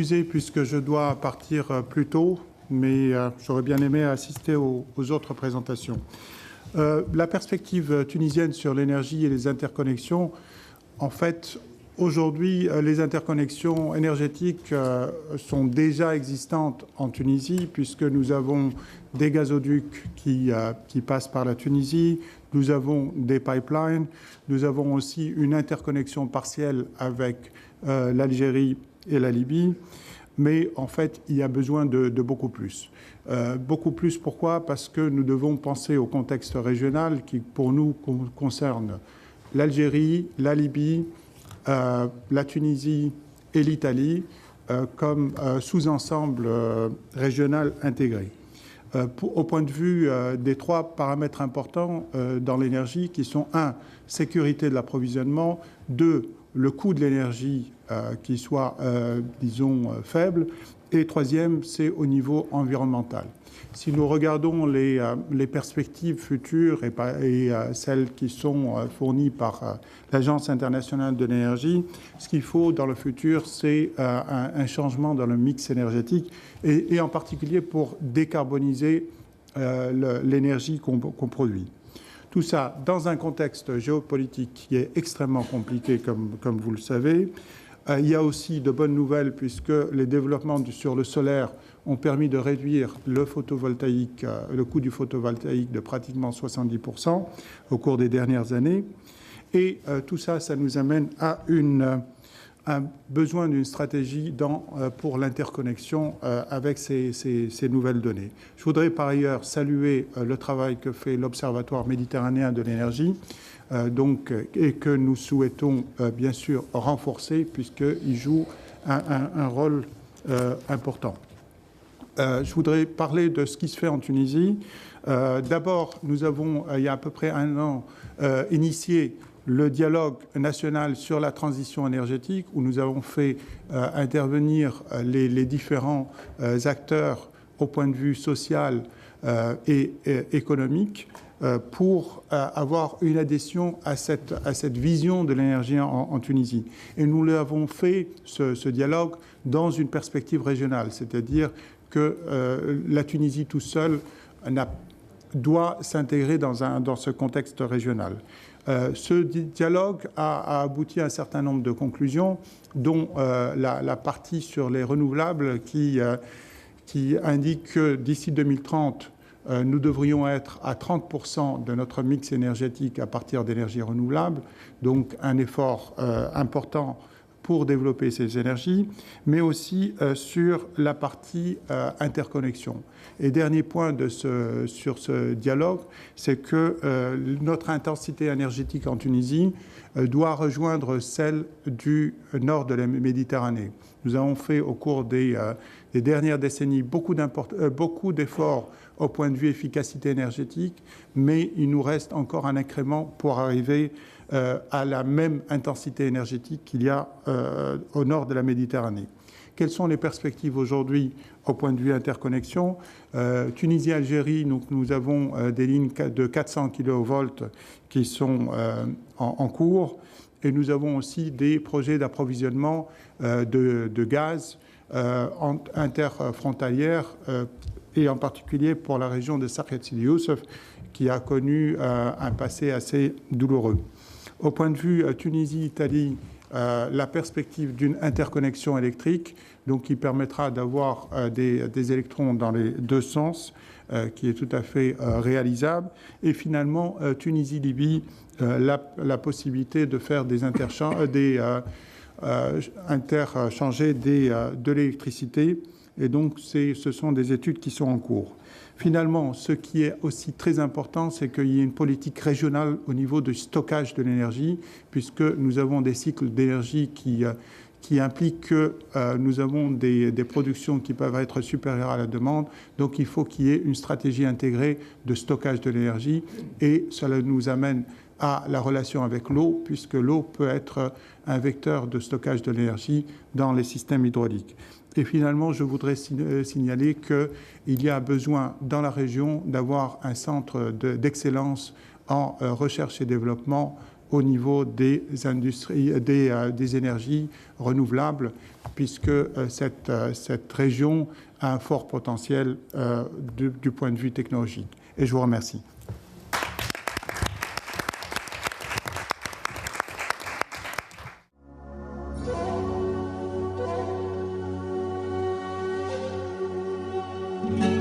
Excusez puisque je dois partir plus tôt, mais j'aurais bien aimé assister aux autres présentations. La perspective tunisienne sur l'énergie et les interconnexions, en fait, aujourd'hui, les interconnexions énergétiques sont déjà existantes en Tunisie, puisque nous avons des gazoducs qui passent par la Tunisie, nous avons des pipelines, nous avons aussi une interconnexion partielle avec l'Algérie et la Libye, mais en fait, il y a besoin de beaucoup plus. Beaucoup plus, pourquoi? Parce que nous devons penser au contexte régional qui, pour nous, concerne l'Algérie, la Libye, la Tunisie et l'Italie comme sous-ensemble régional intégré. Au point de vue des trois paramètres importants dans l'énergie qui sont 1. Sécurité de l'approvisionnement, 2. Le coût de l'énergie qui soit, disons, faible, et 3e, c'est au niveau environnemental. Si nous regardons les perspectives futures et celles qui sont fournies par l'Agence internationale de l'énergie, ce qu'il faut dans le futur, c'est un changement dans le mix énergétique et en particulier pour décarboniser l'énergie qu'on produit. Tout ça dans un contexte géopolitique qui est extrêmement compliqué, comme vous le savez. Il y a aussi de bonnes nouvelles puisque les développements sur le solaire ont permis de réduire le photovoltaïque, le coût du photovoltaïque de pratiquement 70% au cours des dernières années. Et tout ça, ça nous amène à un besoin d'une stratégie pour l'interconnexion avec ces nouvelles données. Je voudrais par ailleurs saluer le travail que fait l'Observatoire méditerranéen de l'énergie, et que nous souhaitons bien sûr renforcer puisqu'il joue un rôle important. Je voudrais parler de ce qui se fait en Tunisie. D'abord, nous avons, il y a à peu près un an, initié le dialogue national sur la transition énergétique, où nous avons fait intervenir les différents acteurs au point de vue social et économique pour avoir une adhésion à cette vision de l'énergie en Tunisie. Et nous l'avons fait, ce dialogue, dans une perspective régionale, c'est-à-dire que la Tunisie tout seul doit s'intégrer dans ce contexte régional. Ce dialogue a abouti à un certain nombre de conclusions, dont la partie sur les renouvelables qui indique que d'ici 2030, nous devrions être à 30% de notre mix énergétique à partir d'énergies renouvelables, donc un effort important pour développer ces énergies, mais aussi sur la partie interconnexion. Et dernier point sur ce dialogue, c'est que notre intensité énergétique en Tunisie doit rejoindre celle du nord de la Méditerranée. Nous avons fait au cours des dernières décennies beaucoup d'efforts au point de vue efficacité énergétique, mais il nous reste encore un incrément pour arriver à la même intensité énergétique qu'il y a au nord de la Méditerranée. Quelles sont les perspectives aujourd'hui au point de vue interconnexion? Tunisie-Algérie, nous avons des lignes de 400 kV qui sont en cours, et nous avons aussi des projets d'approvisionnement de gaz interfrontalière, et en particulier pour la région de Sakhret Sidi Youssef, qui a connu un passé assez douloureux. Au point de vue Tunisie-Italie, la perspective d'une interconnexion électrique, donc qui permettra d'avoir des électrons dans les deux sens, qui est tout à fait réalisable. Et finalement, Tunisie-Libye, la possibilité de faire interchanger de l'électricité et donc ce sont des études qui sont en cours. Finalement, ce qui est aussi très important, c'est qu'il y ait une politique régionale au niveau du stockage de l'énergie, puisque nous avons des cycles d'énergie qui impliquent que nous avons des productions qui peuvent être supérieures à la demande. Donc il faut qu'il y ait une stratégie intégrée de stockage de l'énergie, et cela nous amène à la relation avec l'eau, puisque l'eau peut être un vecteur de stockage de l'énergie dans les systèmes hydrauliques. Et finalement, je voudrais signaler qu'il y a besoin dans la région d'avoir un centre d'excellence en recherche et développement au niveau des énergies renouvelables, puisque cette région a un fort potentiel du point de vue technologique. Et je vous remercie. Thank you.